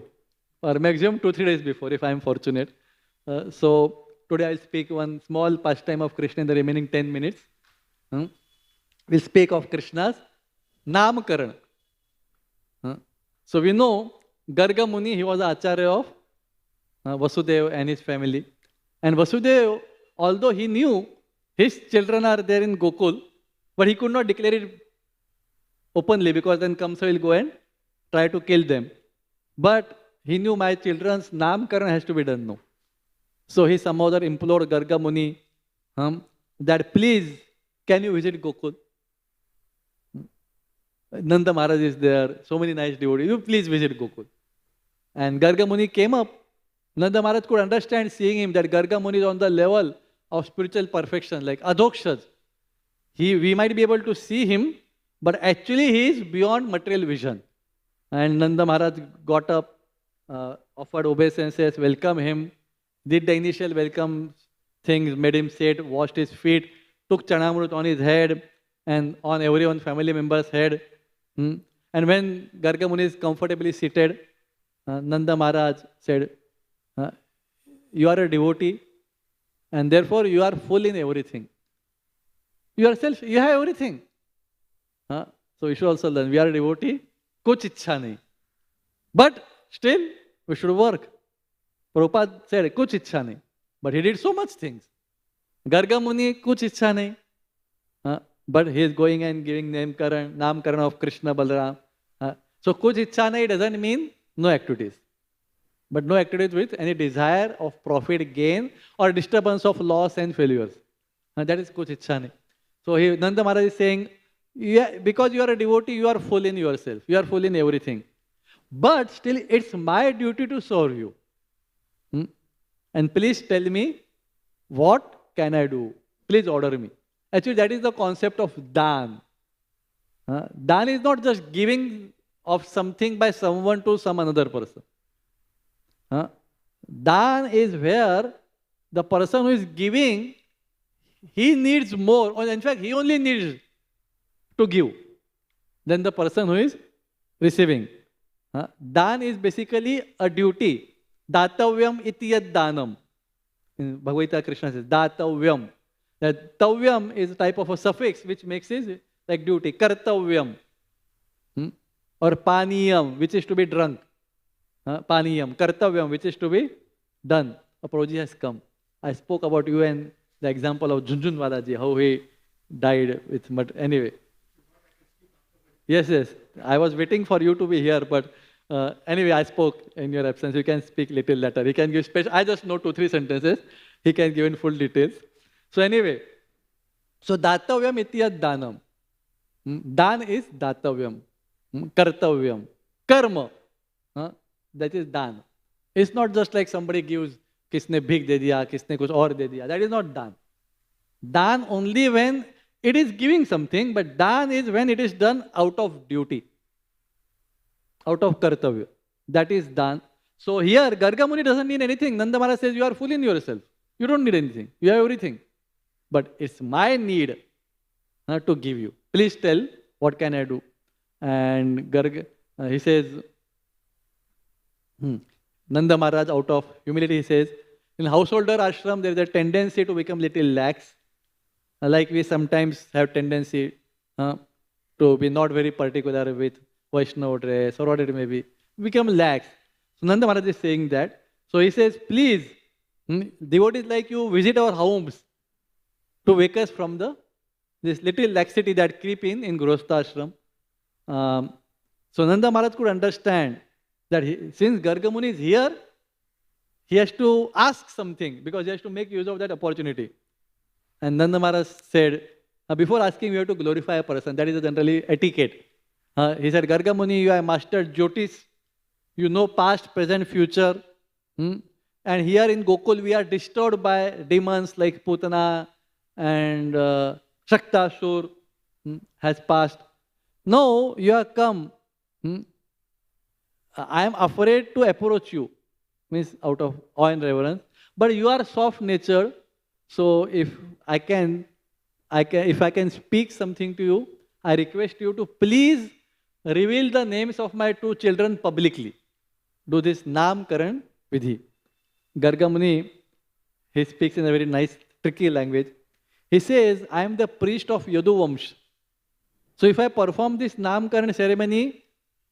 or maximum 2-3 days before, if I am fortunate. So today I'll speak one small pastime of Krishna in the remaining 10 minutes. We'll speak of Krishna's Namkaran. So we know Garga Muni, he was the Acharya of Vasudeva and his family. And Vasudeva, although he knew his children are there in Gokul, but he could not declare it openly, because then Kamsa will go and try to kill them. But he knew my children's Namkaran has to be done now. So he somehow that implored Garga Muni that please, can you visit Gokul? Nanda Maharaj is there, so many nice devotees, you please visit Gokul. And Garga Muni came up. Nanda Maharaj could understand seeing him that Garga Muni is on the level of spiritual perfection, like Adhokshas. We might be able to see him, but actually he is beyond material vision. And Nanda Maharaj got up, offered obeisances, welcomed him, did the initial welcome things, made him sit, washed his feet, took Chanamrut on his head and on everyone's family member's head. And when Garga Muni is comfortably seated, Nanda Maharaj said, you are a devotee and therefore you are full in everything. Yourself, you have everything. So we should also learn, we are a devotee, kuch ichha nahi. But still, we should work. Prabhupada said, kuch ichha nahi. But he did so much things. Garga Muni, kuch ichha nahi. But he is going and giving Namkaran of Krishna Balaram. So kuch ichha nahi doesn't mean no activities. But no activities with any desire of profit gain or disturbance of loss and failures. That is kuch ichha nahi. So Nanda Maharaj is saying, yeah, because you are a devotee, you are full in yourself. You are full in everything. But still, it's my duty to serve you. And please tell me, what can I do? Please order me. Actually, that is the concept of dan. Dan is not just giving of something by someone to some another person. Dan is where the person who is giving, he needs more, or in fact, he only needs to give than the person who is receiving. Dan is basically a duty. Datavyam iti yad danam. In Bhagavatam, Krishna says, Datavyam. That tavyam is a type of a suffix which makes it like duty. Kartavyam. Or paniyam, which is to be drunk. Paniyam. Kartavyam, which is to be done. A Prabhuji has come. I spoke about you and the example of Jhunjhunwala ji, how he died with, but anyway. Yes. I was waiting for you to be here, but anyway, I spoke in your absence. You can speak little later. He can give special. I just know 2-3 sentences. He can give in full details. So anyway, so datavyam itiyad danam. Dan is datavyam. Kartavyam. Karma. That is dan. It's not just like somebody gives, kisne bhik de diya, kisne kuch aur de diya. That is not dan. Dan only when it is giving something, but dan is when it is done out of duty. Out of kartavya. That is dan. So here, Garga Muni doesn't need anything. Nanda Maharaj says, you are full in yourself. You don't need anything. You have everything. But it's my need to give you. Please tell, what can I do? And he says, Nanda Maharaj, out of humility, he says, in householder ashram, there is a tendency to become little lax. Like we sometimes have tendency to be not very particular with Vaishnava dress or what it may be. Become lax. So Nanda Maharaj is saying that. So he says, please, devotees like you visit our homes to wake us from this little laxity that creep in Grihastha ashram. So Nanda Maharaj could understand that since Garga Muni is here, he has to ask something because he has to make use of that opportunity. And Nanda Maharaj said, before asking, we have to glorify a person. That is generally etiquette. He said, Garga Muni, you have mastered Jyotis. You know past, present, future. And here in Gokul, we are disturbed by demons like Putana and Shaktasur has passed. Now you have come. I am afraid to approach you. Means out of awe and reverence. But you are soft-natured. So if I can speak something to you, I request you to please reveal the names of my 2 children publicly. Do this Namkaran Vidhi. Garga Muni, he speaks in a very nice, tricky language. He says, I am the priest of Yadu Vamsh. So if I perform this Namkaran ceremony,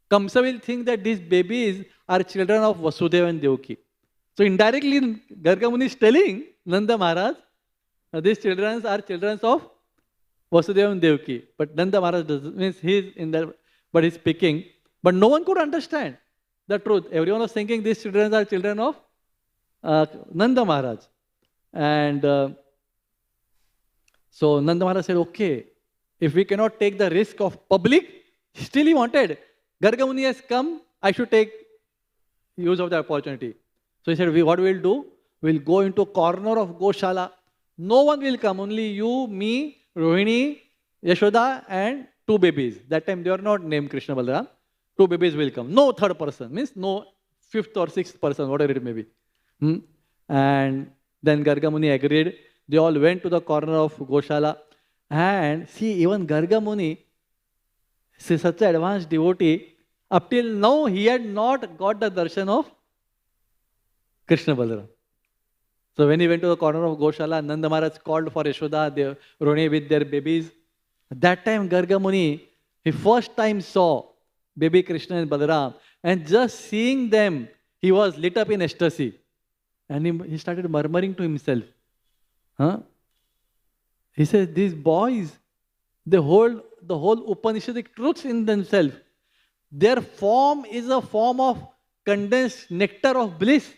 Kamsa will think that these babies are children of Vasudeva and Devaki. So indirectly, Garga Muni is telling Nanda Maharaj, these children are children of Vasudeva and Devaki. But Nanda Maharaj doesn't, means he is in that, but he is speaking. But no one could understand the truth. Everyone was thinking these children are children of Nanda Maharaj. And so Nanda Maharaj said, okay, if we cannot take the risk of public, still he wanted. Garga Muni has come, I should take use of the opportunity. So he said, what we will do? We'll go into a corner of Goshala. No one will come, only you, me, Rohini, Yashoda, and 2 babies. That time they were not named Krishna Balaram. 2 babies will come. No third person, means no 5th or 6th person, whatever it may be. And then Garga Muni agreed. They all went to the corner of Goshala. And see, even Garga Muni, such an advanced devotee, up till now he had not got the darshan of Krishna Balaram. So when he went to the corner of Goshala, Nanda Maharaj called for Yashoda, Roni with their babies. At that time, Garga Muni, he first time saw baby Krishna and Balaram, and just seeing them, he was lit up in ecstasy. And he started murmuring to himself. He says, these boys, they hold the whole Upanishadic truths in themselves. Their form is a form of condensed nectar of bliss.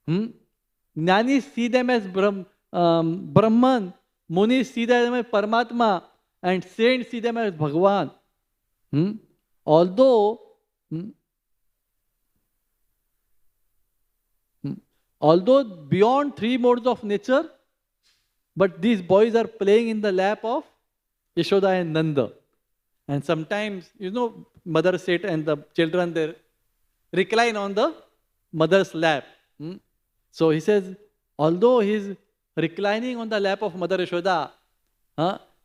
Jnanis see them as Brahman, Munis see them as Paramatma, and saints see them as Bhagavan. Although beyond 3 modes of nature, but these boys are playing in the lap of Yashoda and Nanda. And sometimes, mother sit and the children there recline on the mother's lap. So he says, although he is reclining on the lap of Mother Yashoda,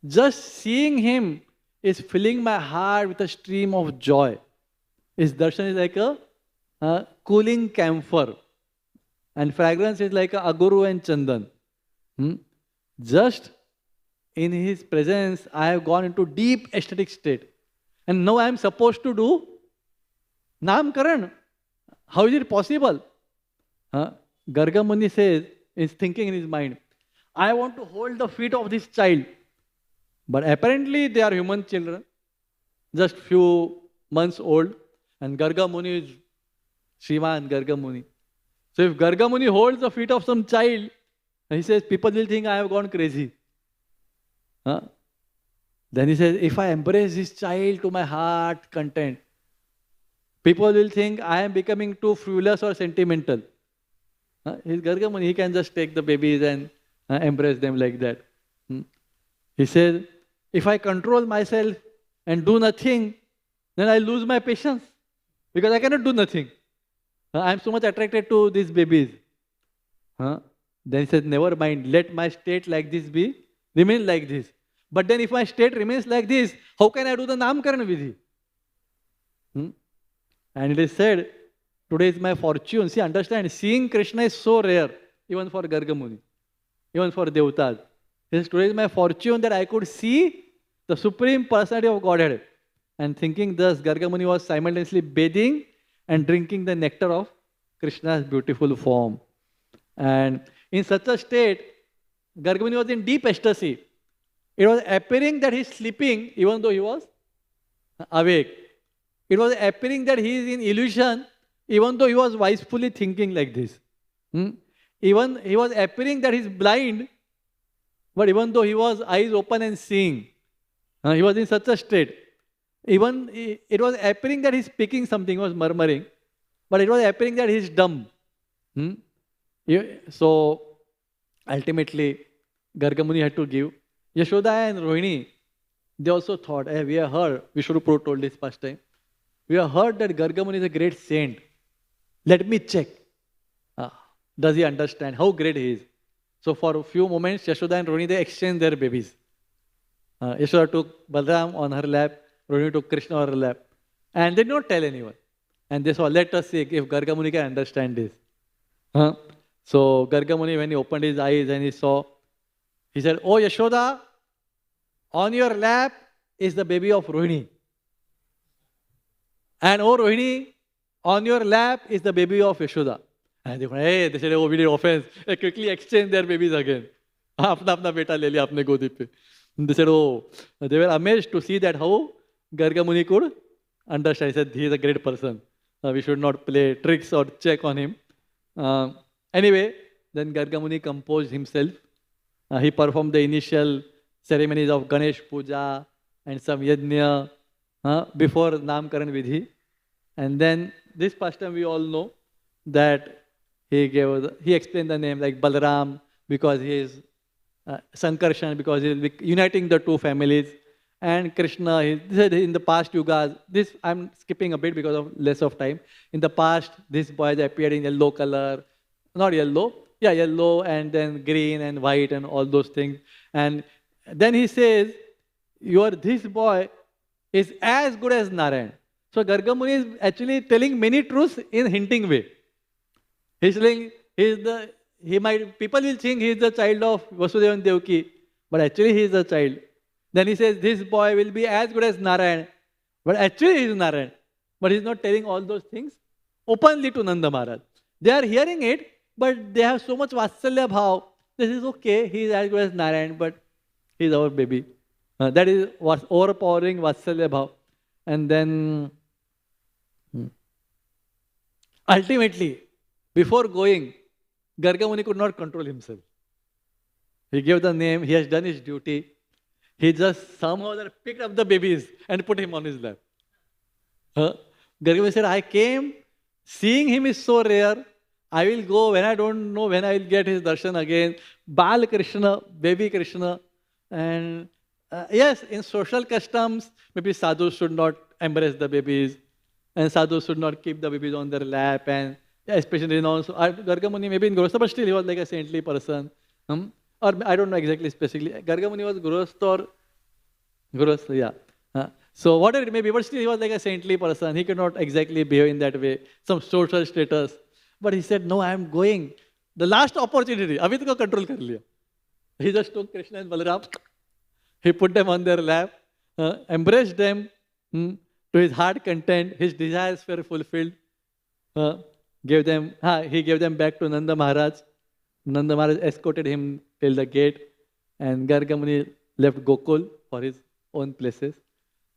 just seeing him is filling my heart with a stream of joy. His darshan is like a cooling camphor. And fragrance is like a aguru and chandan. Just in his presence, I have gone into deep ecstatic state. And now I am supposed to do Namkaran. How is it possible? Garga Muni says, is thinking in his mind, I want to hold the feet of this child. But apparently they are human children, just few months old. And Garga Muni is Shriman Garga Muni. So if Garga Muni holds the feet of some child, he says, people will think I have gone crazy. Then he says, if I embrace this child to my heart content, people will think I am becoming too frivolous or sentimental. He's Garga Muni, he can just take the babies and embrace them like that. He says, if I control myself and do nothing, then I lose my patience because I cannot do nothing. I am so much attracted to these babies. Then he says, never mind, let my state like this remain like this. But then if my state remains like this, how can I do the Namkaran Vidhi? And it is said, today is my fortune. See, understand, seeing Krishna is so rare, even for Garga Muni, even for Devatas. He says, today is my fortune that I could see the Supreme Personality of Godhead. And thinking thus, Garga Muni was simultaneously bathing and drinking the nectar of Krishna's beautiful form. And in such a state, Garga Muni was in deep ecstasy. It was appearing that he is sleeping even though he was awake. It was appearing that he is in illusion even though he was wisely thinking like this. Even he was appearing that he is blind, but even though he was eyes open and seeing, he was in such a state. Even it was appearing that he is speaking something, he was murmuring, but it was appearing that he is dumb. So ultimately, Garga Muni had to give. Yashoda and Rohini, they also thought, hey, we have heard, Vishnuprabhu told this past time, we have heard that Garga Muni is a great saint. Let me check. Does he understand how great he is? So for a few moments, Yashoda and Rohini, they exchanged their babies. Yashoda took Balaram on her lap, Rohini took Krishna on her lap. And they did not tell anyone. And they saw, let us see if Garga Muni can understand this. So Garga Muni, when he opened his eyes and he saw, he said, oh Yashoda, on your lap is the baby of Rohini. And oh Rohini, on your lap is the baby of Yashoda. And they said, oh, we did offense. They quickly exchanged their babies again. Apna beta le liya apne godi pe. They said, oh, they were amazed to see that how Garga Muni could understand. He said, he is a great person. We should not play tricks or check on him. Anyway, then Gargamuni composed himself. He performed the initial ceremonies of Ganesh Puja and some yajna before Namkaran Vidhi. And then this pastime we all know that he explained the name like Balaram because he is Sankarshan because he is uniting the two families. And Krishna, he said in the past yugas, this I'm skipping a bit because of less of time. In the past, these boys appeared in yellow color, not yellow, yeah, yellow and then green and white and all those things. And then he says, this boy is as good as Narayan. So Gargamuni is actually telling many truths in hinting way. He's saying people will think he is the child of Vasudeva and Devaki, but actually he is a child. Then he says, this boy will be as good as Narayan, but actually he is Narayan. But he is not telling all those things openly to Nanda Maharaj. They are hearing it, but they have so much Vatsalya Bhav. This is okay, he is as good as Narayan, but he is our baby. That is overpowering Vatsalya Bhav. And then, ultimately, before going, Gargamuni could not control himself. He gave the name, he has done his duty. He just somehow picked up the babies and put him on his lap. Gargamuni said, I came, seeing him is so rare, I will go when I don't know when I will get his darshan again. Bal Krishna, baby Krishna. And yes, in social customs, maybe sadhus should not embrace the babies and sadhus should not keep the babies on their lap. And especially, Gargamuni, maybe in Grostha, but still he was like a saintly person. Or I don't know exactly specifically. Gargamuni was Grostha or Grostha, yeah. So whatever it may be, but still he was like a saintly person. He could not exactly behave in that way, some social status. But he said, no, I am going. The last opportunity, abhi to control kar liya. He just took Krishna and Balaram, he put them on their lap, embraced them to his heart content, his desires were fulfilled. He gave them back to Nanda Maharaj. Nanda Maharaj escorted him till the gate and Gargamuni left Gokul for his own places.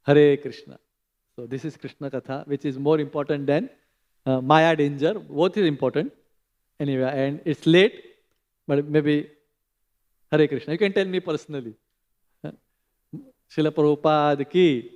Hare Krishna. So this is Krishna Katha, which is more important than Maya danger. Both is important. Anyway, and it's late, but maybe Hare Krishna. You can tell me personally. Srila Prabhupada ki